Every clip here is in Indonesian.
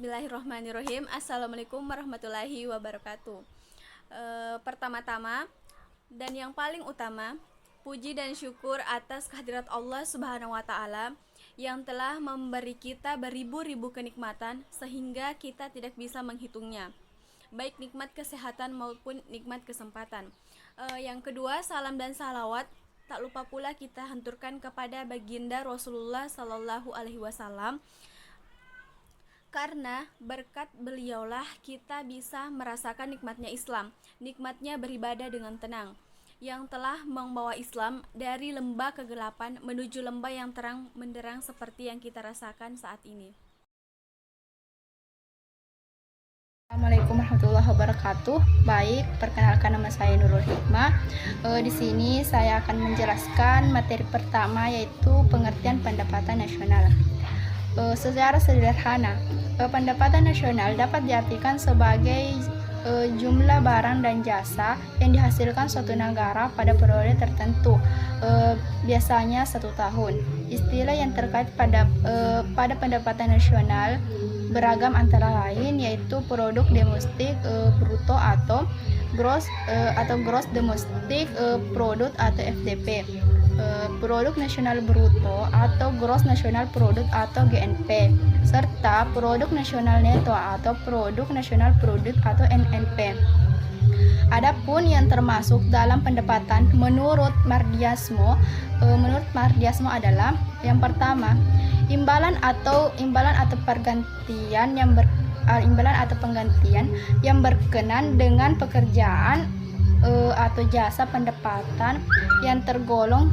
Bismillahirrahmanirrahim. Assalamualaikum warahmatullahi wabarakatuh. Pertama-tama dan yang paling utama, puji dan syukur atas kehadirat Allah Subhanahu wa taala yang telah memberi kita beribu-ribu kenikmatan sehingga kita tidak bisa menghitungnya, baik nikmat kesehatan maupun nikmat kesempatan. Yang kedua, salam dan salawat tak lupa pula kita hanturkan kepada baginda Rasulullah Sallallahu Alaihi Wasallam, karena berkat beliaulah kita bisa merasakan nikmatnya Islam, nikmatnya beribadah dengan tenang, yang telah membawa Islam dari lembah kegelapan menuju lembah yang terang menderang seperti yang kita rasakan saat ini. Assalamualaikum warahmatullahi wabarakatuh. Baik, perkenalkan nama saya Nurul Hikmah. Di sini saya akan menjelaskan materi pertama, yaitu pengertian pendapatan nasional. Secara sederhana, pendapatan nasional dapat diartikan sebagai jumlah barang dan jasa yang dihasilkan suatu negara pada periode tertentu, biasanya 1 tahun. Istilah yang terkait pada pendapatan nasional beragam, antara lain yaitu produk domestik bruto atau gross domestic product atau FDP, produk nasional bruto atau gross national product atau GNP, serta produk nasional neto atau produk nasional product atau NNP. Adapun yang termasuk dalam pendapatan menurut Mardiasmo adalah yang pertama, imbalan atau penggantian yang berkenan dengan pekerjaan atau jasa pendapatan yang tergolong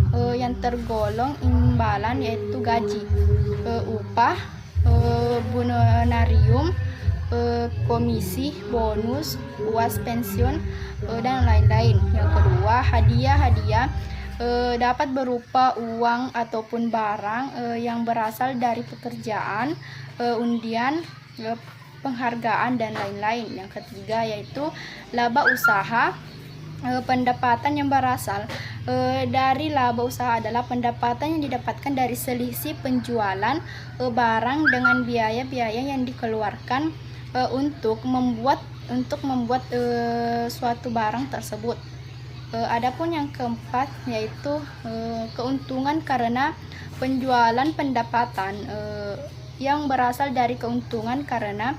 imbalan, yaitu gaji, upah, honorarium, komisi, bonus, uas pensiun, dan lain-lain. Yang kedua, hadiah dapat berupa uang ataupun barang yang berasal dari pekerjaan, undian, penghargaan, dan lain-lain. Yang ketiga yaitu laba usaha. Pendapatan yang berasal dari laba usaha adalah pendapatan yang didapatkan dari selisih penjualan barang dengan biaya-biaya yang dikeluarkan untuk membuat suatu barang tersebut. Adapun yang keempat yaitu keuntungan karena penjualan pendapatan yang berasal dari keuntungan karena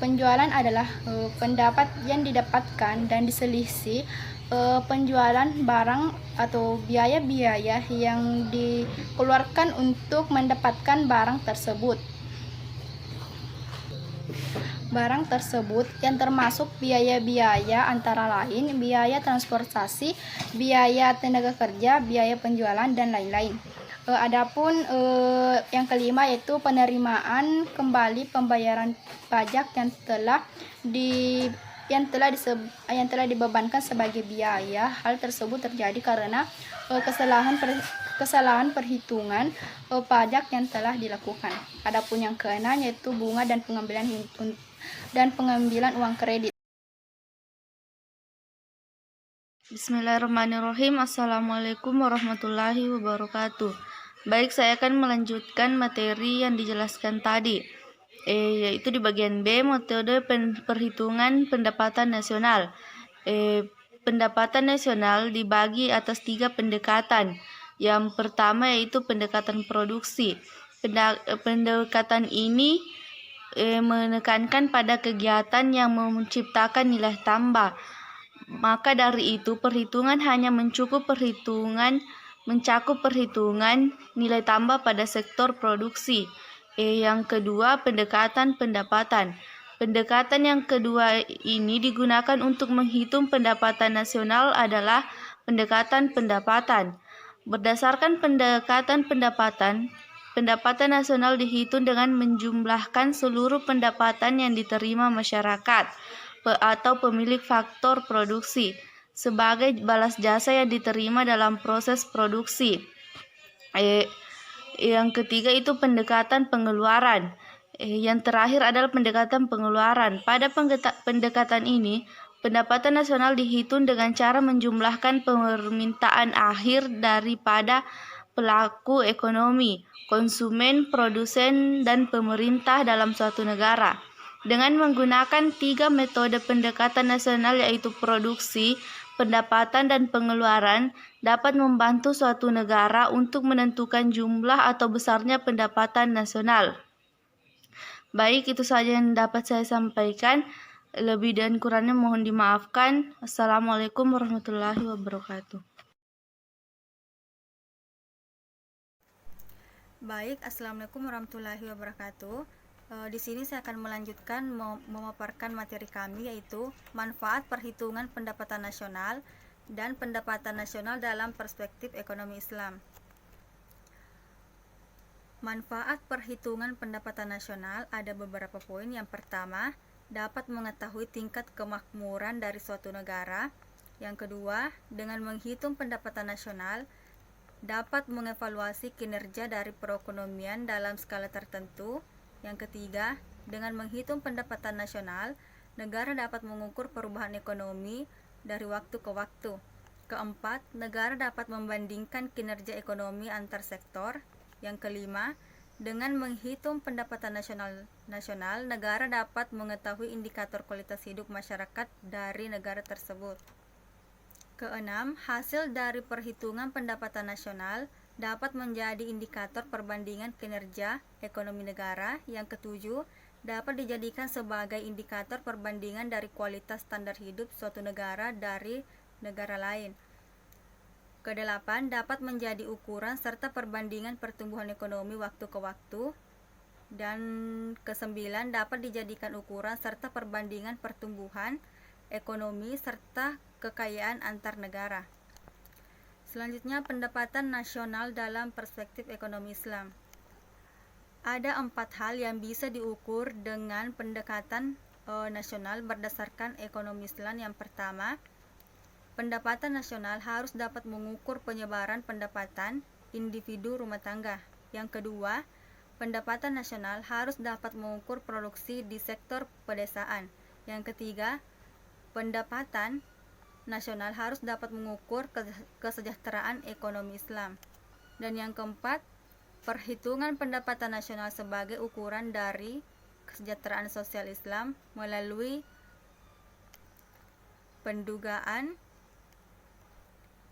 penjualan adalah pendapat yang didapatkan dan diselisih penjualan barang atau biaya-biaya yang dikeluarkan untuk mendapatkan barang tersebut. Barang tersebut yang termasuk biaya-biaya antara lain biaya transportasi, biaya tenaga kerja, biaya penjualan, dan lain-lain. Adapun yang kelima yaitu penerimaan kembali pembayaran pajak yang telah dibebankan sebagai biaya. Hal tersebut terjadi karena kesalahan perhitungan pajak yang telah dilakukan. Adapun yang keenam yaitu bunga dan pengambilan uang kredit. Bismillahirrahmanirrahim. Assalamualaikum warahmatullahi wabarakatuh. Baik, saya akan melanjutkan materi yang dijelaskan tadi, yaitu di bagian B, metode perhitungan pendapatan nasional. Pendapatan nasional dibagi atas 3 pendekatan. Yang pertama yaitu pendekatan produksi. Pendekatan ini menekankan pada kegiatan yang menciptakan nilai tambah. Maka dari itu, perhitungan hanya mencakup perhitungan nilai tambah pada sektor produksi. Yang kedua, pendekatan pendapatan. Pendekatan yang kedua ini digunakan untuk menghitung pendapatan nasional adalah pendekatan pendapatan. Berdasarkan pendekatan pendapatan nasional dihitung dengan menjumlahkan seluruh pendapatan yang diterima masyarakat atau pemilik faktor produksi sebagai balas jasa yang diterima dalam proses produksi. Yang ketiga itu pendekatan pengeluaran. Yang terakhir adalah pendekatan pengeluaran. Pada pendekatan ini, pendapatan nasional dihitung dengan cara menjumlahkan permintaan akhir daripada pelaku ekonomi, konsumen, produsen, dan pemerintah dalam suatu negara. dengan menggunakan 3 metode pendekatan nasional yaitu produksi, pendapatan, dan pengeluaran dapat membantu suatu negara untuk menentukan jumlah atau besarnya pendapatan nasional. Baik, itu saja yang dapat saya sampaikan. Lebih dan kurangnya mohon dimaafkan. Assalamualaikum warahmatullahi wabarakatuh. Baik, Assalamualaikum warahmatullahi wabarakatuh. Di sini saya akan melanjutkan memaparkan materi kami, yaitu manfaat perhitungan pendapatan nasional dan pendapatan nasional dalam perspektif ekonomi Islam. Manfaat perhitungan pendapatan nasional ada beberapa poin. Yang pertama, dapat mengetahui tingkat kemakmuran dari suatu negara. Yang kedua, dengan menghitung pendapatan nasional, dapat mengevaluasi kinerja dari perekonomian dalam skala tertentu. Yang ketiga, dengan menghitung pendapatan nasional, negara dapat mengukur perubahan ekonomi dari waktu ke waktu. Keempat, negara dapat membandingkan kinerja ekonomi antar sektor. Yang kelima, dengan menghitung pendapatan nasional, negara dapat mengetahui indikator kualitas hidup masyarakat dari negara tersebut. Keenam, hasil dari perhitungan pendapatan nasional dapat menjadi indikator perbandingan kinerja ekonomi negara. Yang ketujuh, dapat dijadikan sebagai indikator perbandingan dari kualitas standar hidup suatu negara dari negara lain. Kedelapan, dapat menjadi ukuran serta perbandingan pertumbuhan ekonomi waktu ke waktu. Dan kesembilan, dapat dijadikan ukuran serta perbandingan pertumbuhan ekonomi serta kekayaan antar negara. Selanjutnya, pendapatan nasional dalam perspektif ekonomi Islam. Ada 4 hal yang bisa diukur dengan pendekatan nasional berdasarkan ekonomi Islam. Yang pertama, pendapatan nasional harus dapat mengukur penyebaran pendapatan individu rumah tangga. Yang kedua, pendapatan nasional harus dapat mengukur produksi di sektor pedesaan. Yang ketiga, pendapatan nasional harus dapat mengukur kesejahteraan ekonomi Islam. Dan yang keempat, perhitungan pendapatan nasional sebagai ukuran dari kesejahteraan sosial Islam melalui pendugaan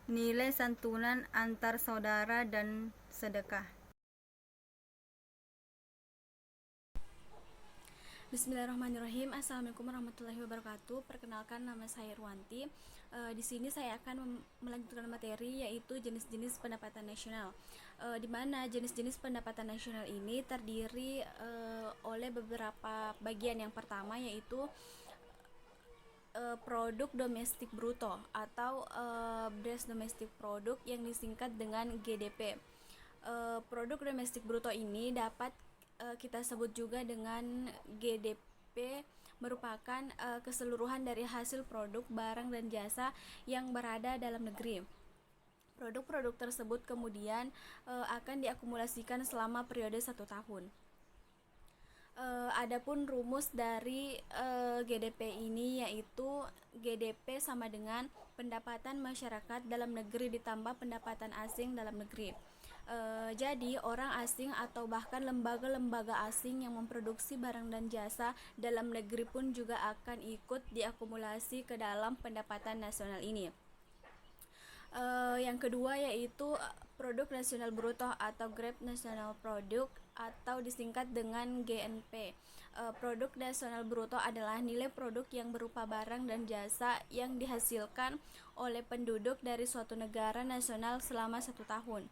nilai santunan antar saudara dan sedekah. Bismillahirrahmanirrahim. Assalamualaikum warahmatullahi wabarakatuh. Perkenalkan, nama saya Irwanti. Di sini saya akan melanjutkan materi, yaitu jenis-jenis pendapatan nasional. Di mana jenis-jenis pendapatan nasional ini terdiri oleh beberapa bagian. Yang pertama yaitu produk domestik bruto atau gross domestic product yang disingkat dengan GDP. Produk domestik bruto ini dapat kita sebut juga dengan GDP, merupakan keseluruhan dari hasil produk, barang, dan jasa yang berada dalam negeri. Produk-produk tersebut kemudian akan diakumulasikan selama periode 1 tahun. Adapun rumus dari GDP ini yaitu GDP sama dengan pendapatan masyarakat dalam negeri ditambah pendapatan asing dalam negeri. Jadi orang asing atau bahkan lembaga-lembaga asing yang memproduksi barang dan jasa dalam negeri pun juga akan ikut diakumulasi ke dalam pendapatan nasional ini. Yang kedua yaitu produk nasional bruto atau gross national product atau disingkat dengan GNP. Produk nasional bruto adalah nilai produk yang berupa barang dan jasa yang dihasilkan oleh penduduk dari suatu negara nasional selama 1 tahun.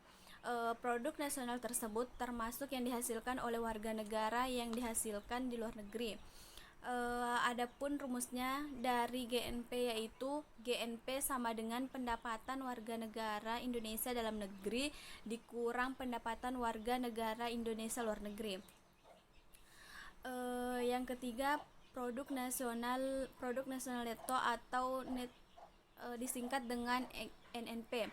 Produk nasional tersebut termasuk yang dihasilkan oleh warga negara yang dihasilkan di luar negeri. Adapun rumusnya dari GNP yaitu GNP sama dengan pendapatan warga negara Indonesia dalam negeri dikurang pendapatan warga negara Indonesia luar negeri. Yang ketiga, produk nasional neto atau net, disingkat dengan NNP.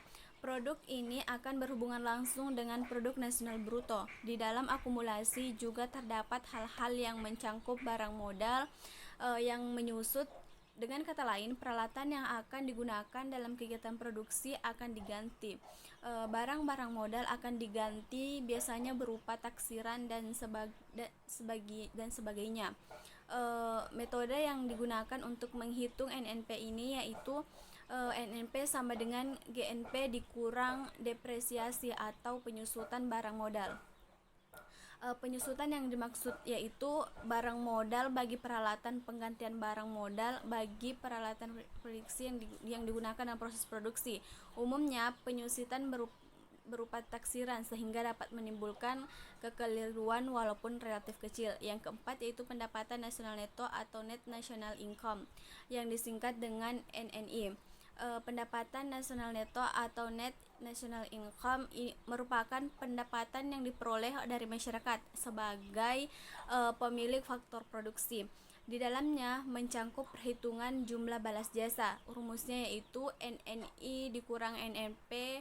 Produk ini akan berhubungan langsung dengan produk nasional bruto. Di dalam akumulasi juga terdapat hal-hal yang mencangkup barang modal yang menyusut. Dengan kata lain, peralatan yang akan digunakan dalam kegiatan produksi akan diganti. Barang-barang modal akan diganti biasanya berupa taksiran dan sebagainya. Metode yang digunakan untuk menghitung NNP ini yaitu NNP sama dengan GNP dikurang depresiasi atau penyusutan barang modal. Penyusutan yang dimaksud yaitu barang modal bagi peralatan penggantian barang modal bagi peralatan produksi yang digunakan dalam proses produksi. Umumnya penyusutan berupa taksiran sehingga dapat menimbulkan kekeliruan walaupun relatif kecil. Yang keempat yaitu pendapatan nasional neto atau net national income yang disingkat dengan NNI. Pendapatan nasional neto atau net national income merupakan pendapatan yang diperoleh dari masyarakat sebagai pemilik faktor produksi. Di dalamnya mencangkup perhitungan jumlah balas jasa. Rumusnya yaitu NNI dikurang NNP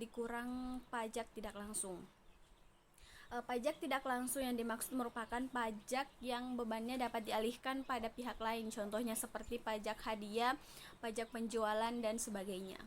dikurang pajak tidak langsung. Pajak tidak langsung yang dimaksud merupakan pajak yang bebannya dapat dialihkan pada pihak lain, contohnya seperti pajak hadiah, pajak penjualan, dan sebagainya.